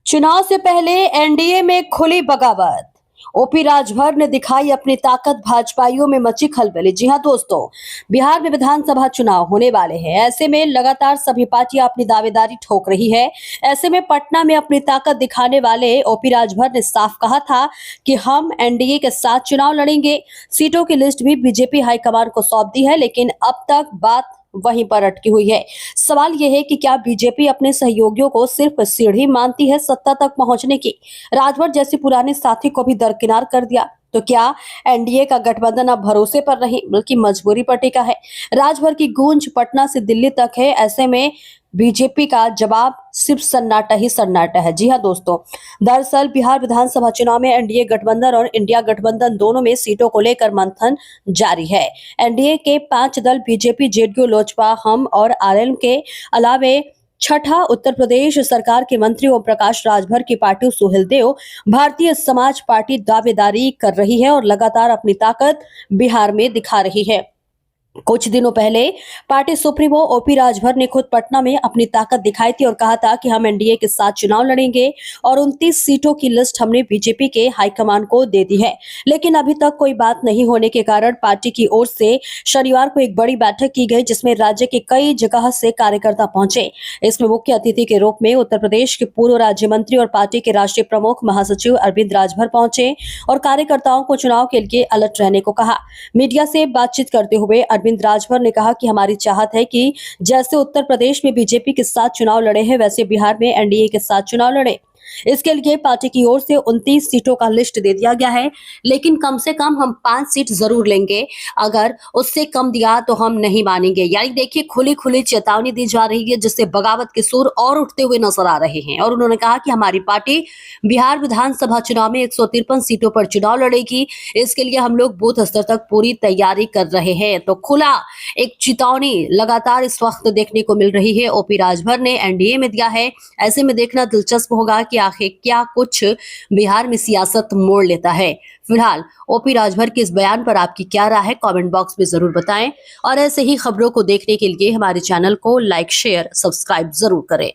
चुनाव से पहले एनडीए में खुली बगावत। ओपी राजभर ने दिखाई अपनी ताकत, भाजपाइयों में मची खलबली। जी हां दोस्तों, बिहार में विधानसभा चुनाव होने वाले हैं। ऐसे में लगातार सभी पार्टियां अपनी दावेदारी ठोक रही है। ऐसे में पटना में अपनी ताकत दिखाने वाले ओपी राजभर ने साफ कहा था कि हम एनडीए के साथ चुनाव लड़ेंगे। सीटों की लिस्ट भी बीजेपी हाईकमान को सौंप दी है, लेकिन अब तक बात वहीं पर अटकी हुई है। सवाल यह है कि क्या बीजेपी अपने सहयोगियों को सिर्फ सीढ़ी मानती है सत्ता तक पहुंचने की? राजभर जैसे पुराने साथी को भी दरकिनार कर दिया तो क्या एनडीए का गठबंधन अब भरोसे पर नहीं बल्कि मजबूरी पर टिका है? राजभर की गूंज पटना से दिल्ली तक है। ऐसे में बीजेपी का जवाब सिर्फ सन्नाटा ही सन्नाटा है। जी हां दोस्तों, दरअसल बिहार विधानसभा चुनाव में एनडीए गठबंधन और इंडिया गठबंधन दोनों में सीटों को लेकर मंथन जारी है। एनडीए के 5 दल बीजेपी, जेडीयू, लोजपा, हम और आरएलएम के अलावे छठा उत्तर प्रदेश सरकार के मंत्री ओम प्रकाश राजभर की पार्टी सुहेलदेव भारतीय समाज पार्टी दावेदारी कर रही है और लगातार अपनी ताकत बिहार में दिखा रही है। कुछ दिनों पहले पार्टी सुप्रीमो ओपी राजभर ने खुद पटना में अपनी ताकत दिखाई थी और कहा था कि हम एनडीए के साथ चुनाव लड़ेंगे और 29 सीटों की लिस्ट हमने बीजेपी के हाईकमान को दे दी है। लेकिन अभी तक कोई बात नहीं होने के कारण पार्टी की ओर से शनिवार को एक बड़ी बैठक की गई, जिसमें राज्य के कई जगह से कार्यकर्ता पहुंचे। इसमें मुख्य अतिथि के रूप में उत्तर प्रदेश के पूर्व राज्य मंत्री और पार्टी के राष्ट्रीय प्रमुख महासचिव अरविंद राजभर पहुंचे और कार्यकर्ताओं को चुनाव के लिए अलर्ट रहने को कहा। मीडिया से बातचीत करते हुए अरविंद राजभर ने कहा कि हमारी चाहत है कि जैसे उत्तर प्रदेश में बीजेपी के साथ चुनाव लड़े हैं, वैसे बिहार में एनडीए के साथ चुनाव लड़े। इसके लिए पार्टी की ओर से 29 सीटों का लिस्ट दे दिया गया है, लेकिन कम से कम हम 5 सीट जरूर लेंगे। अगर उससे कम दिया तो हम नहीं मानेंगे। यानी देखिए, खुली खुली चेतावनी दी जा रही है, जिससे बगावत के सुर और उठते हुए नजर आ रहे हैं। और उन्होंने कहा कि हमारी पार्टी बिहार विधानसभा चुनाव में 153 सीटों पर चुनाव लड़ेगी। इसके लिए हम लोग बूथ स्तर तक पूरी तैयारी कर रहे हैं। तो खुला एक चेतावनी लगातार इस वक्त देखने को मिल रही है, ओपी राजभर ने एनडीए में दिया है। ऐसे में देखना दिलचस्प होगा कि आखिर क्या कुछ बिहार में सियासत मोड़ लेता है। फिलहाल ओपी राजभर के इस बयान पर आपकी क्या राय है, कमेंट बॉक्स में जरूर बताएं और ऐसे ही खबरों को देखने के लिए हमारे चैनल को लाइक, शेयर, सब्सक्राइब जरूर करें।